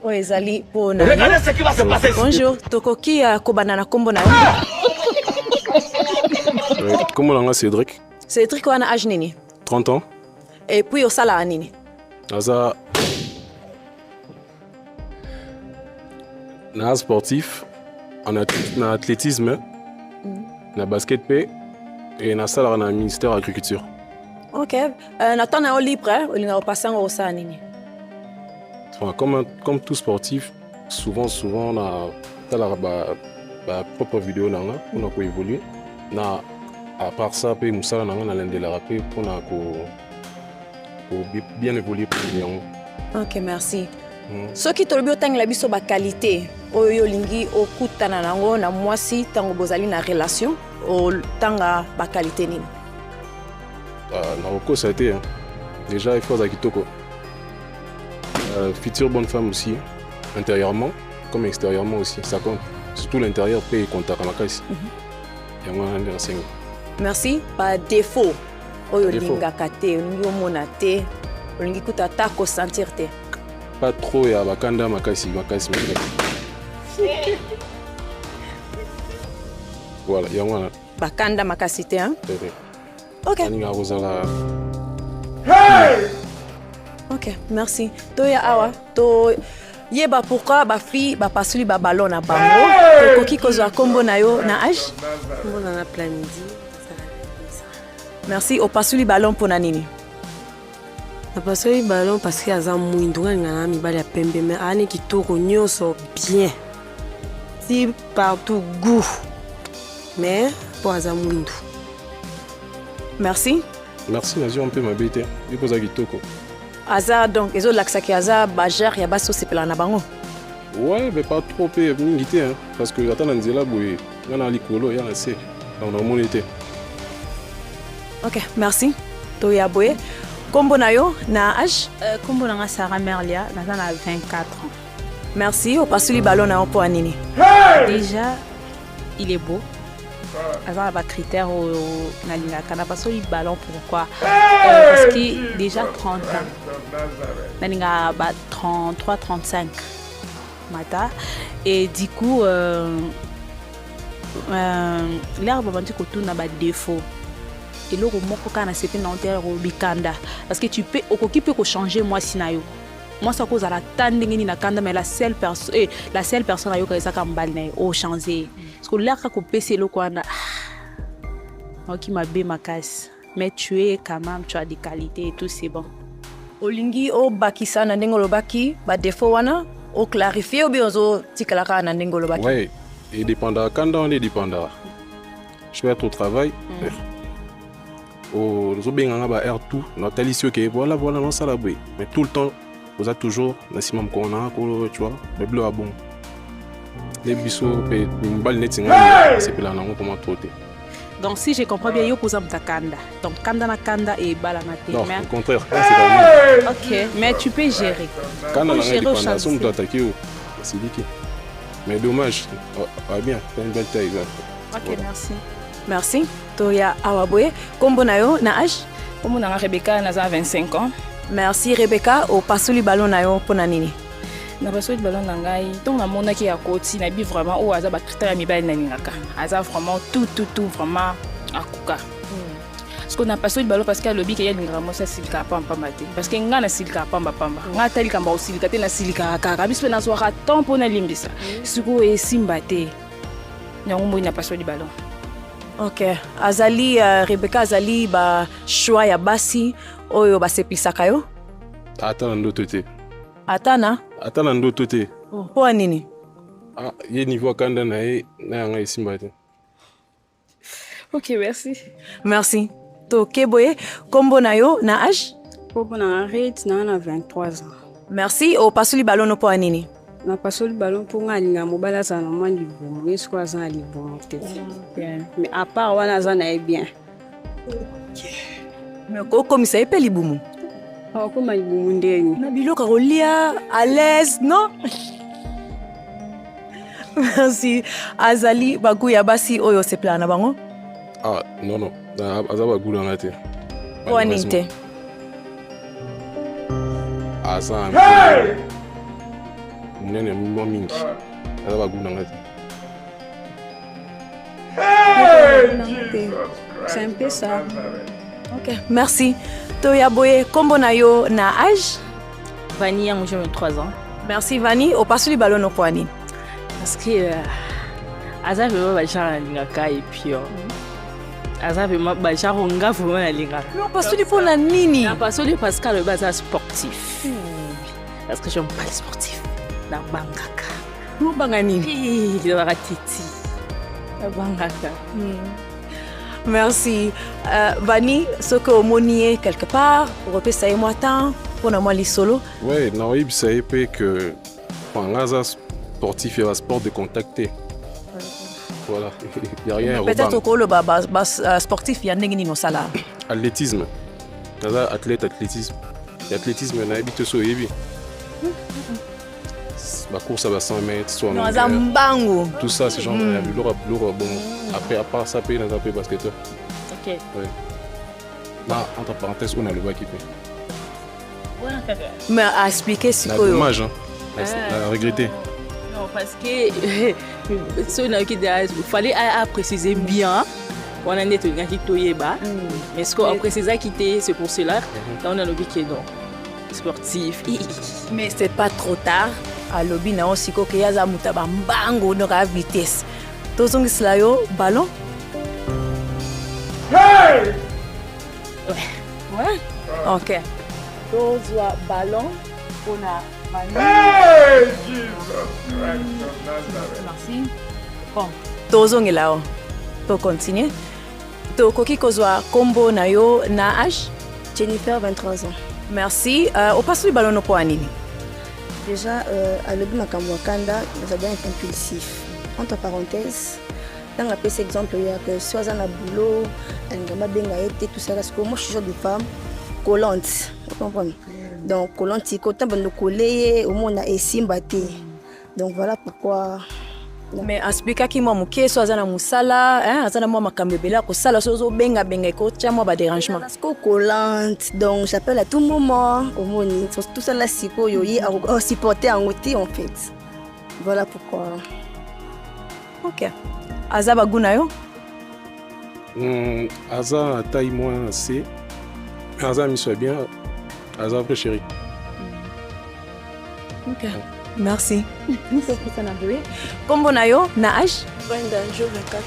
oyo ezali mpona bonjour tokoki kobanda na kombo na yo kombo nanga Cédric Cédric wana age nini 30 ans et puis osalaka nini naza sportif na athlétisme na basket pe et nasalaka na ministère de l'agriculture. Ok na temps na yo libre olinga kopasa yango kosala nini comme tout sportif souvent na talaka ba propre vidéo nanga mpona koévoluer na à part ça pe mosala nanga nalendelaka pe mpona bien évoluer pour yango. Ok merci soki tolobi otangela biso baqualité oyo olingi okutana nango na mwasi ntango bozali na relation otanga baqualité nini na kokosa te déjà il faut aza kitoko future bonne femme aussi intérieurement comme extérieurement aussi ça compte surtout l'intérieur pe kontaka makasi yango wana nde nasengi. Merci ba défaut oyo olingaka te olingi omona te olingi kuta ata kosentir te pas trop ya bakanda makasi voilà yango wana bakanda makasi te ok aninga kozala ok merci toya awa to yeba pourquoi bafille bapasuli baballon na bango tokoki kozwa kombo na yo na age kombo na Planidi. Merci opasuli ballon mpona nini napasoli ballon parce que aza mwindu ngalinga na mibali ya pembe mais ani kitoko nyonso bien si partout goût mais po aza mwindu. Merci nazwi mpe mabe te liko oza kitoko aza donc ezolakisaki aza bagere ya basi osepela na bango ouais mais pas trop mpe mingi te parce que ata na nzela boye nga na likolo ya na se donc namoni te. Ok merci toya boye kombo na yo na age kombo nanga Sarah Merlia naza na 24 ans. Merci opasuli ballon na yo mpo anini déjà il est beau aza na bacritère oyo nalingaka na pasoli ballon pourquoi parce que déjà 30 ans nalingaka ba 33 35 mata et du coup l'air babandi kotuna ba défaut eloko moko kaka na sepe na ontere bikanda parce que tu peux okoki pe ko changer moi sinayo moi ça cause à la tande ngini na kanda mais la seule personne ayo ka ezaka mbali na o changer parce que l'air ka ko pese eloko wana ok mabe makasi mais tu es quand même tu as des qualités et tout c'est bon olingi o bakisa na ndenge olobaki ba défaut wana o clarifier ou bien ozo tikalaka na ndenge olobaki ouais et dépendant kanda on est dépendant je vais être au travail ozobenganga ba air tout natali soki voilà non ça la boy mais tout le temps vous êtes toujours na simam kona ko tu vois le bleu a bon les biso pe mbal netinga c'est pela nango comment trotter. Donc si je comprends bien yo posa mtakanda donc kanda na kanda et bala na te non mais au contraire c'est la OK mais tu peux gérer kanda na dépendance somme doit attaquer c'est dit mais dommage va bien t'as une belle taille OK voilà. Merci toya awaboye kombo na yo na age kombo na Rebecca naza 25 ans. Merci Rebecca opasuli ballon na yo mpona nini na pasoli ballon na ngai donc na monaki ya koti na bi vraiment o aza ba critère ya mibali na lingaka aza vraiment tout vraiment akuka parce que na pasoli ballon parce que alobi ke ya lingaka mo sa silika pamba mate parce que nga na silika pamba nga tali kamba o silika te na silika kaka biso na soira temps pona limbisa siko e simba te nyango mo na pasoli ballon. Ok azali Rebecca azali ba choix ya basi oyo basepisaka yo ata na ndoto te ata na ndoto te mpo nini ye niveau kanda na ye na yanga esimba te. Ok merci to keboye kombo na yo na age kombo na Rit na 23 ans. Merci opasuli ballon no mpo nini na pasoli ballon pour nga linga mobala aza na mwa libomo yesu ko aza na libomo te mais à part wana aza na ye bien mais kokomisa ye mpe libumu okoma libumu ndeni na biloko kolia à l'aise non merci azali bagu ya basi oyo osepela na bango non aza bagu nanga te mpo anini te aza munene mwa mingi aza baguna nga te. C'est un peu ça. Ok, merci. Toya Boye, kombo na yo na âge? Vanille, moi j'ai 23 ans. Merci Vani, au passe du ballon au poignet. Parce que Aza vraiment bachara lingaka et puis Aza vraiment bachara onga vraiment na lingaka. Mais au passe du pour la nini. Parce que Pascal le bazar sportif. Parce que j'aime pas les sportifs. Na bangaka. Nous banganini. Il va ratiti. Na bangaka. Merci. Vani, ce que vous moniez quelque part, vous repérez ça et moi tant, pour moi les solo. Oui, non, il s'agit que quand Aza sportif, il y a un sport de contacter. Voilà, il n'y a rien à peut-être que le sportif, il y a un salaire. Athlétisme. Aza athlète, athlétisme. L'athlétisme, il y a habité sur Yebi. La course à 100 mètres, 100 mètres. Tout ça, c'est genre, il y a du lourd. Bon, après, à part ça, il y a un peu basketteur. Ok. Oui. Là, entre parenthèses, on a le bac qui fait. Mais à expliquer ce que... C'est dommage, hein. À regretter. Non, parce que il fallait préciser bien. On a net un qui toyeba. Mais ce qu'on précise quitter, c'est pour cela. Là, on a le qui est sportif. Mais c'est pas trop tard. À lobby na aussi ko ya za mutaba mbango no ka vitesse. Tozongi slayo ballon. Hey! Ouais. OK. Tozwa ballon on a Hey Jesus Merci. Bon. Tozongi lao. To continuer. To koki kozwa combo na yo na âge Jennifer 23 ans. Merci. Au passe le ballon pour Anini. Déjà, à l'objet de Kanda, nous avons été impulsif. Entre parenthèses, dans la PC exemple, il y a que soit dans le boulot, tout ça, parce que moi je suis genre de femme collante. Vous comprenez? Donc, collante, quand on a collé, au moins on a essayé de. Donc voilà pourquoi. Mais explique qui moi muké soit dans musala hein azana moi makambebela ko sala sozo benga ko tia moi ba dérangement parce que collante donc j'appelle à tout moment au moni tout ça là siko yo yi à supporter en outil en fait voilà pourquoi. OK azaba guna yo Aza taille moins assez Aza mi soit bien Aza vrai chéri. OK merci. Combo na yo na âge? Brenda, je 24 ans.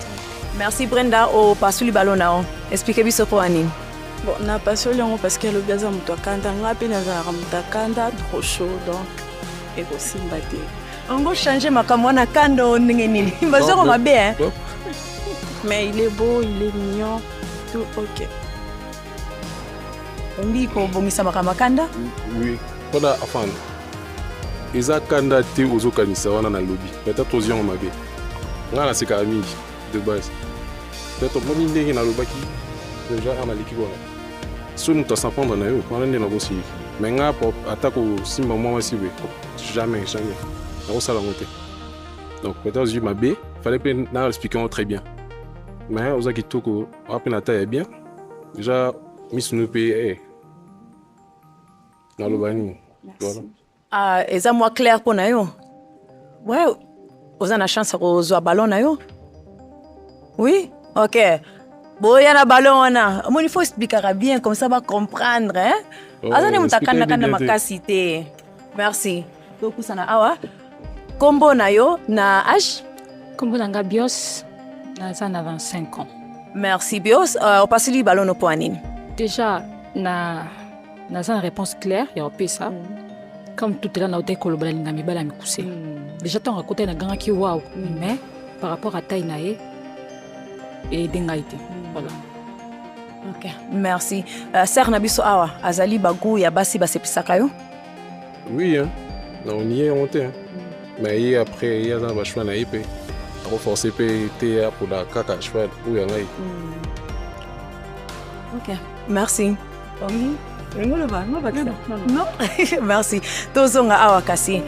Merci Brenda au pasuli ballon na on. Expliquez biso pour Anine. Bon, na pasuli yango parce que le biaza muto kanda ngapi na za mutakanda trop chaud donc et aussi mbaté. On va changer makamwa na kando ndenge nini. Bazoko mabe hein. Mais il est beau, il est mignon, tout OK. On dit ko bongisa makamanda? Oui. Voilà enfin Eza kanda te ozokanisa wana na lobby. Peut-être aux yeux mabe. Ngana c'est kami de base. Peut-être moni ndenge na lobaki déjà on a l'équipe wana. So nous ta s'apprendre na yo, on a na bosi. Mais nga pour attaque au simba moi aussi jamais. Na sala ngote. Donc peut-être aux yeux mabe, fallait pas na expliquer très bien. Mais ozaki toko après na taille bien. Déjà Miss Noupé na lobani. Voilà. Eza moi clair pour na yo. Ouais, vous avez la chance de jouer ballon na yo. Oui, OK. Bon, il y a un ballon là. Moi il faut expliquer bien comme ça va comprendre hein. Azane mutakanda kana makasité. Merci. Donc ça na awa. Combo na yo na âge? Combo na Bios na 25 ans. Merci Bios. On passe le ballon au point. Déjà na une réponse claire, il y a peu ça. Comme tout est là, on a été collaboré avec les bala mikuse. Déjà, tu as raconté un grand qui waouh, mais par rapport à taille nae et dengaïté. Voilà. OK. Merci. Sœur Nabiso awa, azali bagou ya basi basepisaka yo? Oui hein. On y est monté hein. Mais après il y a un choix na épée. On forcer PT pour la caca cheval ou ya ngai. OK. Merci. Non. Merci. Tozonga awa kasi.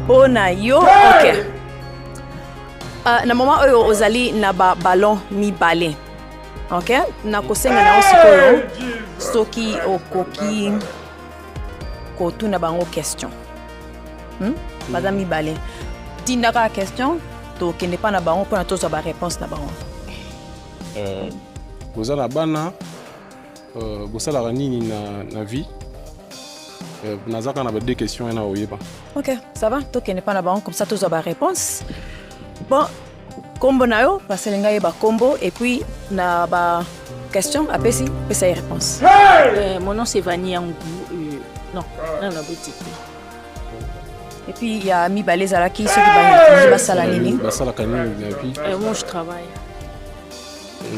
Ona yo. OK. Na mama oyo ozali na ballon mi balé. OK? Na kosenga na osikoyo. Soki okoki kotuna bango question. baza mibale tindaka question tokende mpa na bango mpona tozwa baréponse na bango. Boza na bana bosalaka nini na vie nazaka na ba deux questions na oyeba. Ok, ça va tokende mpa na bango comme ça tozwa baréponse. Bon kombo na yo basele ngai yeba kombo et puis na ba question apesi pesa ye réponse. Mon nom c'est Vani Yangou. Non, non, la boutique. Et puis il y a mibale ezalaki soki basala nini basalaka nini na vie. Moi je travaille.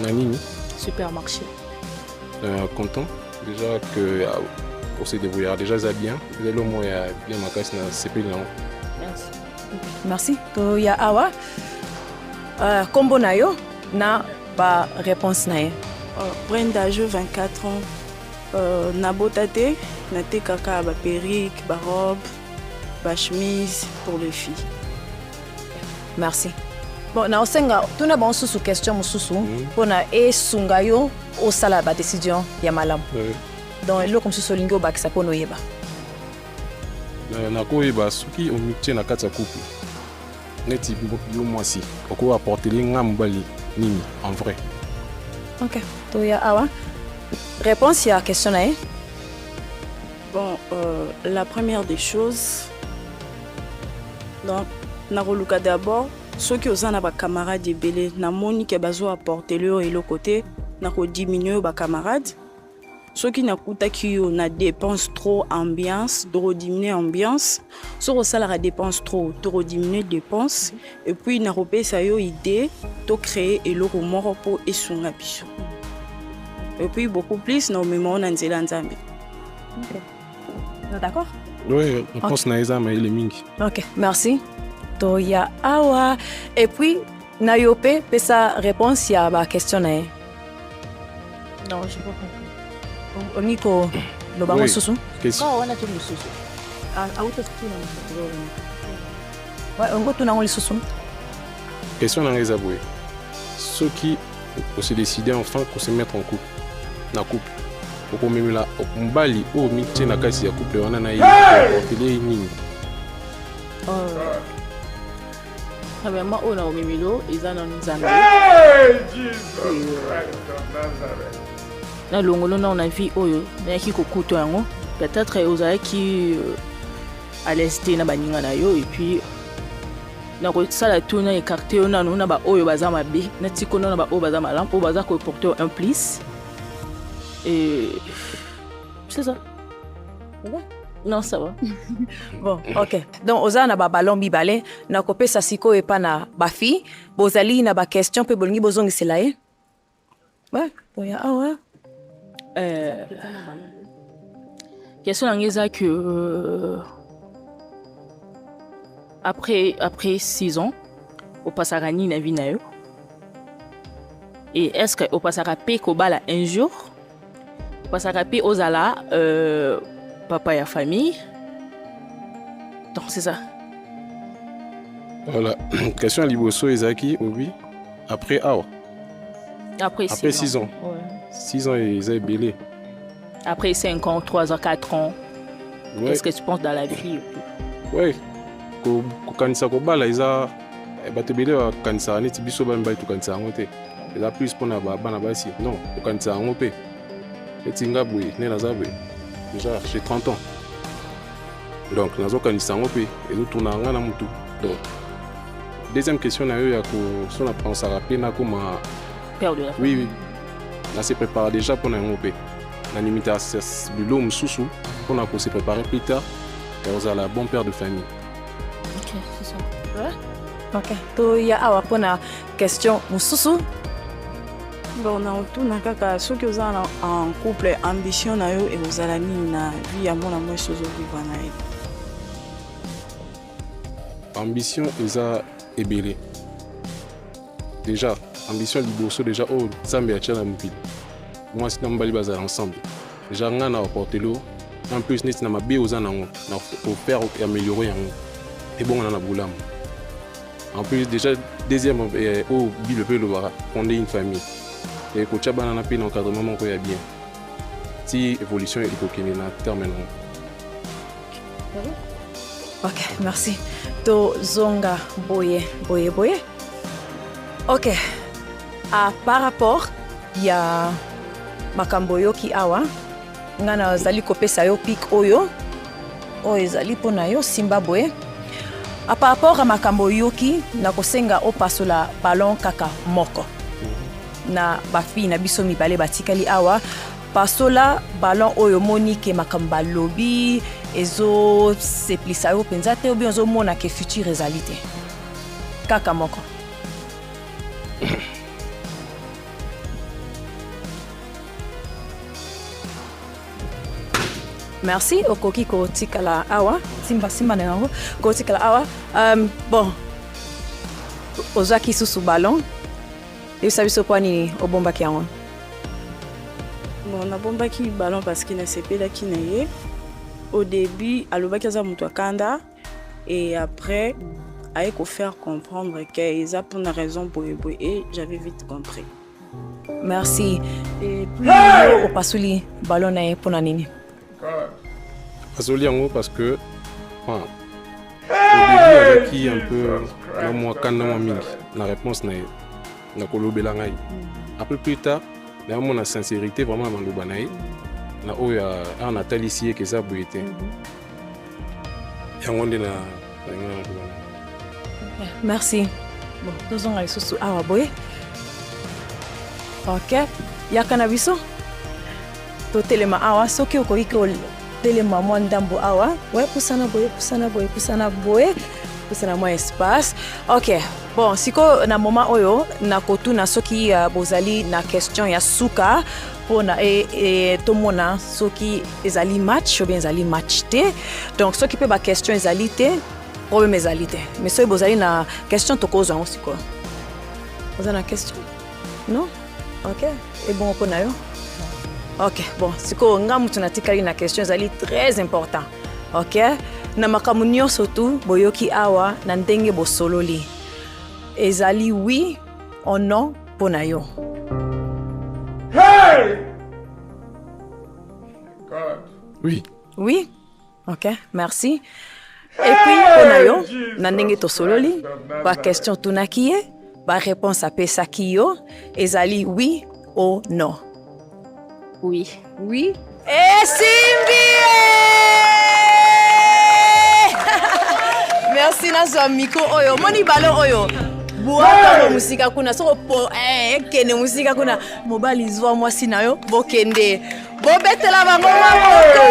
Na nini? Supermarché. Content déjà que pour se débrouiller déjà ça bien. Vous allez au moins bien ma caisse na CP là. Merci. Merci. To ya awa kombo na yo na ba réponse na ye. Brenda, j'ai 24 ans. Nabotate, nate kaka ba perruque, ba robe, ba chemise pour les filles. Merci. Bon, na osenga tuna ba susu question mususu pona esunga yo osala ba décision ya malamu. Donc eloko mususu lingi obakisa pona oyeba. Na koyeba soki omitie na kati ya couple. Neti yo mwasi oko apporter nga mobali nini en vrai. Ok, to ya awa. Réponse à la question là. Bon, la première des choses, donc, Naroluka d'abord, ceux qui ont un camarade de belé, na moni qui a besoin apporter le et le côté, na ko diminuer ba camarade. Ceux qui n'akuta qui na dépense trop ambiance, de diminuer ambiance, ceux qui ont la dépense trop, de diminuer dépense, et puis na repé ça yo idée, de créer et le remords pour et son ambition. Et puis beaucoup plus, non, mais on a un zéland zambi. D'accord? Oui, réponse na eza mais il est mingi. Ok, merci. Toya awa. Et puis, na yope, pesa réponse ya ba question na. Non, je pas compris. Oniko lo bango susu. Question. Oh, on a tout le susu. Ah, auto tout Ouais, on go tout na ngoli susu. Question na eza boy. Ceux qui se décider enfin pour se mettre en couple. Na couple. Pour même là, mbali o mitie na kasi ya couple wana na télé nini. Premièrement, on a au Mimilo, ils en ont nous amené. Na longolo na on a vu oyo, na ki kokuto yango, peut-être aux qui à l'est na baninga na yo et puis na ko sala tout na écarté on a na ba oyo baza mabe, na tiko na ba oyo baza malam, oyo baza ko porter un plus. Et c'est ça. Non, ça va. Bon, ok. Donc, oza na ba ballon bibale, na kopé sa siko e pa na ba fi, bozali na ba question pe bolingi bozongi selaye. Ouais, oya awa. Question langeza que après 6 ans, au passera ni na vie na yo. Et est-ce que au passera pe ko bala un jour? Au passera pe ozala papa et famille. Donc c'est ça. Voilà. Question à Liboso Ezaki, oui. Après awa. Après 6 ans. Ouais. 6 ans ils ont belé. Après 5 ans, 3 ans, 4 ans. Ouais. Qu'est-ce que tu penses dans la vie? Ouais. Ko kanisa ko bala iza bato belé wa kanisa neti biso ba mbai to kanisa ngote. Eza plus pona ba bana basi. Non, ko kanisa ngope. Eti ngabwe ne nazabwe. Déjà j'ai 30 ans. Donc nazo kanisa ngope et nous tourna ngana mutu. Donc deuxième question na yo ya ko so na pensa rappeler na koma Père de la famille. oui. On s'est préparé déjà pour un groupe. La limitation de l'homme sous on a se préparer plus tard. Et on a la bonne père de famille. Ok, c'est ça. Ouais? Ok. To ya awa pona question mususu. Bon, on a tout na kaka ceux qui sont en couple ambition na yo et vous allez na vie à mon amour sur vivre na elle. Ambition eza ebele. Déjà ambition liboso déjà oh Zambia a tchana mobile. Moi c'est n'ambali bazar ensemble. Déjà nga na apporter l'eau. En plus net na mabe aux anango na pour faire et améliorer yango. Et bon on en a boulam. En plus déjà deuxième oh bile pe le bara fonder une famille. Et ko tchabana na pe na encadrement ko ya bien. Si évolution il faut qu'il y ait un terme non. Ok, merci. Tozonga boye. Ok. Par rapport ya makambo yoki awa ngana zali kopesa yo pik oyo ezali pona yo simba boye. Par rapport à makambo yoki na kosenga opasola ballon kaka moko na bafi na biso mibale batikali awa pasola ballon oyo moni ke makambo balobi ezo seplisa yo penza te obi ozo mona ke futur ezali te kaka moko. Merci okoki ko tikala awa simba na yango ko tikala awa bon ozaki susu ballon et ça biso pani obombaki yango. Bon, nabombaki ballon parce qu'il ne sepelaki na ye au début alobaki aza mutu akanda et après aye ko faire comprendre que eza pour une raison boye et j'avais vite compris. Merci. Et puis au pasuli ballon na pona nini? Pasoli yango parce que au début qui un peu na moi kanda moi mingi la réponse na kolobela ngai. Après plus tard na mon sincérité vraiment maloba na na oya a Nathalie sie que ça boyete. Yango ndena merci. Bon, tozonga lisusu awa boye. Ok, yakana biso. To telema awa soki okoki ko telema mwa ndambo awa. Ouais, pusana mwa espace. Ok, bon, siko na moment oyo na kotuna soki bozali na question ya suka pona tomona soki ezali match ou bien ezali match te. Donc soki pe ba question ezali te, problème ezali te. Mais soki bozali na question tokoza on siko. Bozali na question? Non? Ok, et bon pona yo. Ok, bon, siko nga mutu natikali na question ezali très important. Ok? Na makambo nyonso tu boyoki awa na ndenge bosololi. Ezali oui ou non pona yo. Hey! God. Oui. Oui? Ok, merci. Et puis pona yo na ndenge tosololi ba question tunaki ye, ba réponse apesaki yo, ezali oui ou non. Oui. Oui. Et Simbi! Merci na micro oyo. Moni ballon oyo. Buaka musika kuna soko po kende musika kuna mobali zwa mwasi na yo bokende. Bobetela bango maboko.